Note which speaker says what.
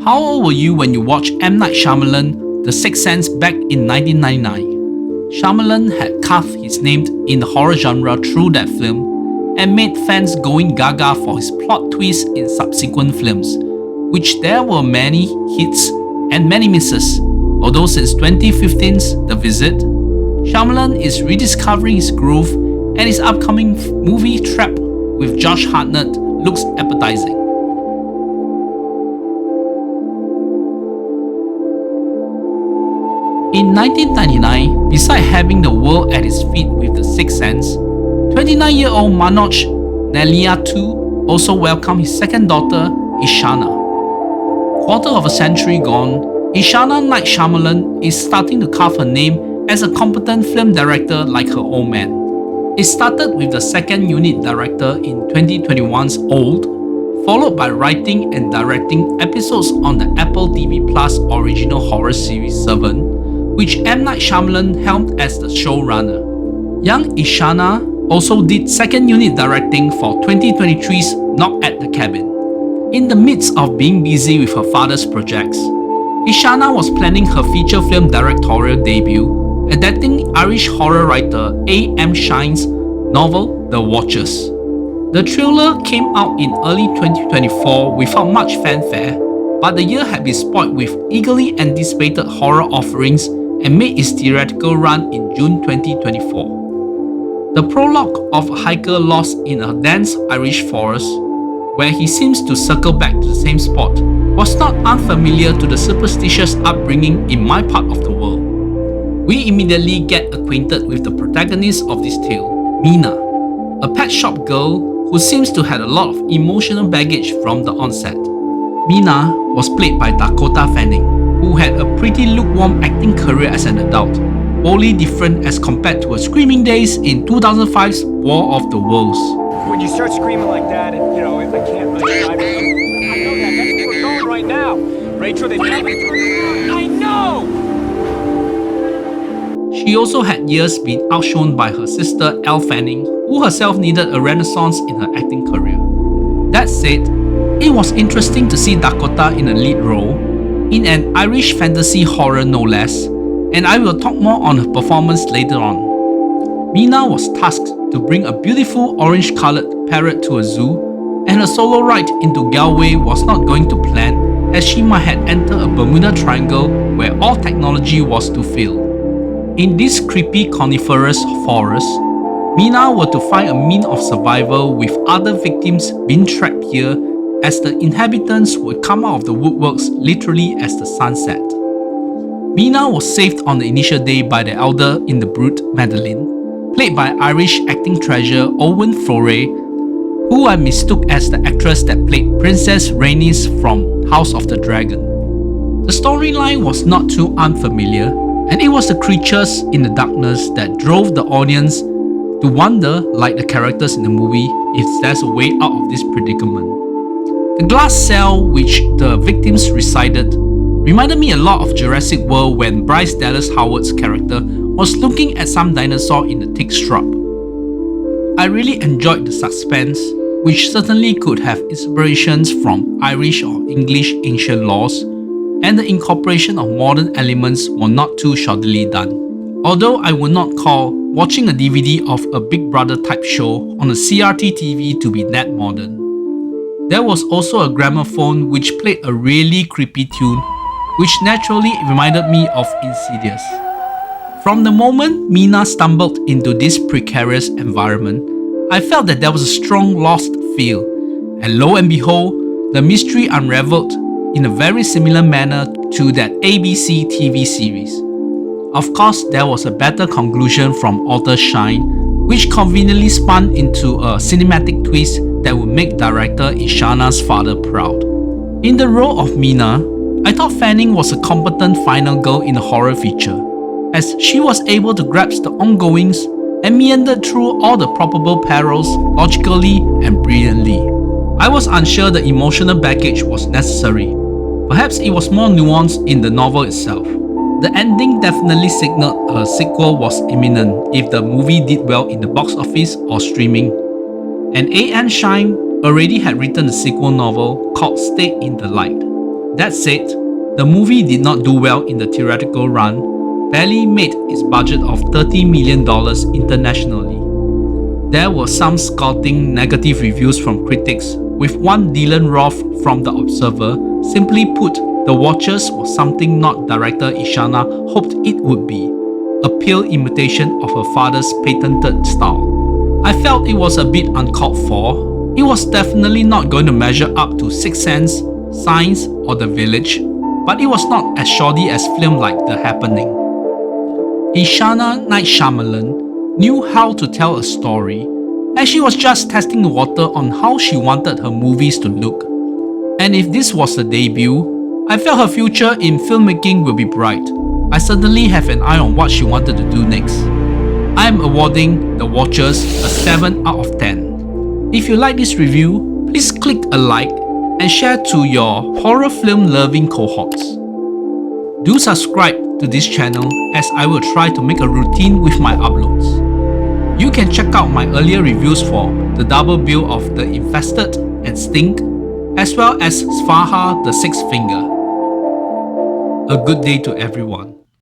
Speaker 1: How old were you when you watched M. Night Shyamalan, The Sixth Sense back in 1999? Shyamalan had carved his name in the horror genre through that film and made fans going gaga for his plot twists in subsequent films, which there were many hits and many misses. Although since 2015's The Visit, Shyamalan is rediscovering his groove and his upcoming movie Trap with Josh Hartnett looks appetizing. In 1999, besides having the world at his feet with The Sixth Sense, 29-year-old Manoj Nelliyathu also welcomed his second daughter, Ishana. Quarter of a century gone, Ishana Night Shyamalan is starting to carve her name as a competent film director like her old man. It started with the second unit director in 2021's Old, followed by writing and directing episodes on the Apple TV Plus original horror series Seven, which M. Night Shyamalan helmed as the showrunner. Young Ishana also did second unit directing for 2023's Knock at the Cabin. In the midst of being busy with her father's projects, Ishana was planning her feature film directorial debut, adapting Irish horror writer A. M. Shine's novel The Watchers. The thriller came out in early 2024 without much fanfare, but the year had been spoiled with eagerly anticipated horror offerings and made its theatrical run in June 2024. The prologue of a hiker lost in a dense Irish forest, where he seems to circle back to the same spot, was not unfamiliar to the superstitious upbringing in my part of the world. We immediately get acquainted with the protagonist of this tale, Mina, a pet shop girl who seems to have a lot of emotional baggage from the onset. Mina was played by Dakota Fanning, who had a pretty lukewarm acting career as an adult, wholly different as compared to her screaming days in 2005's War of the Worlds.
Speaker 2: When you start screaming like that, I can't really. I know that. That's where we're going right now. Rachel, they probably turned around. I know!
Speaker 1: She also had years been outshone by her sister Elle Fanning, who herself needed a renaissance in her acting career. That said, it was interesting to see Dakota in a lead role, in an Irish fantasy horror no less, and I will talk more on her performance later on. Mina was tasked to bring a beautiful orange-coloured parrot to a zoo, and her solo ride into Galway was not going to plan, as she might have entered a Bermuda Triangle where all technology was to fail. In this creepy coniferous forest, Mina were to find a means of survival with other victims being trapped here, as the inhabitants would come out of the woodworks literally as the sun set. Mina was saved on the initial day by the elder in the brood, Madeline, played by Irish acting treasure Owen Florey, who I mistook as the actress that played Princess Rhaenys from House of the Dragon. The storyline was not too unfamiliar, and it was the creatures in the darkness that drove the audience to wonder, like the characters in the movie, if there's a way out of this predicament. The glass cell which the victims resided reminded me a lot of Jurassic World when Bryce Dallas Howard's character was looking at some dinosaur in the thick shrub. I really enjoyed the suspense, which certainly could have inspirations from Irish or English ancient laws, and the incorporation of modern elements were not too shoddily done. Although I would not call watching a DVD of a Big Brother type show on a CRT TV to be that modern. There was also a gramophone which played a really creepy tune, which naturally reminded me of Insidious. From the moment Mina stumbled into this precarious environment, I felt that there was a strong lost feel, and lo and behold, the mystery unraveled in a very similar manner to that ABC TV series. Of course, there was a better conclusion from author Shine, which conveniently spun into a cinematic twist that would make director Ishana's father proud. In the role of Mina, I thought Fanning was a competent final girl in a horror feature, as she was able to grasp the ongoings and meandered through all the probable perils logically and brilliantly. I was unsure the emotional baggage was necessary. Perhaps it was more nuanced in the novel itself. The ending definitely signaled a sequel was imminent if the movie did well in the box office or streaming. And A.N. Shine already had written a sequel novel called Stay in the Light. That said, the movie did not do well in the theatrical run, barely made its budget of $30 million internationally. There were some scolding negative reviews from critics, with one Dylan Roth from The Observer simply put, The Watchers was something not director Ishana hoped it would be, a pale imitation of her father's patented style. I felt it was a bit uncalled for. It was definitely not going to measure up to Sixth Sense, Signs, or The Village, but it was not as shoddy as films like The Happening. Ishana Night Shyamalan knew how to tell a story, and she was just testing the water on how she wanted her movies to look. And if this was a debut, I felt her future in filmmaking will be bright. I certainly have an eye on what she wanted to do next. I am awarding The Watchers a 7 out of 10. If you like this review, please click a like and share to your horror film loving cohorts. Do subscribe to this channel as I will try to make a routine with my uploads. You can check out my earlier reviews for the double bill of The Infested and Stink, as well as Svaha the Sixth Finger. A good day to everyone.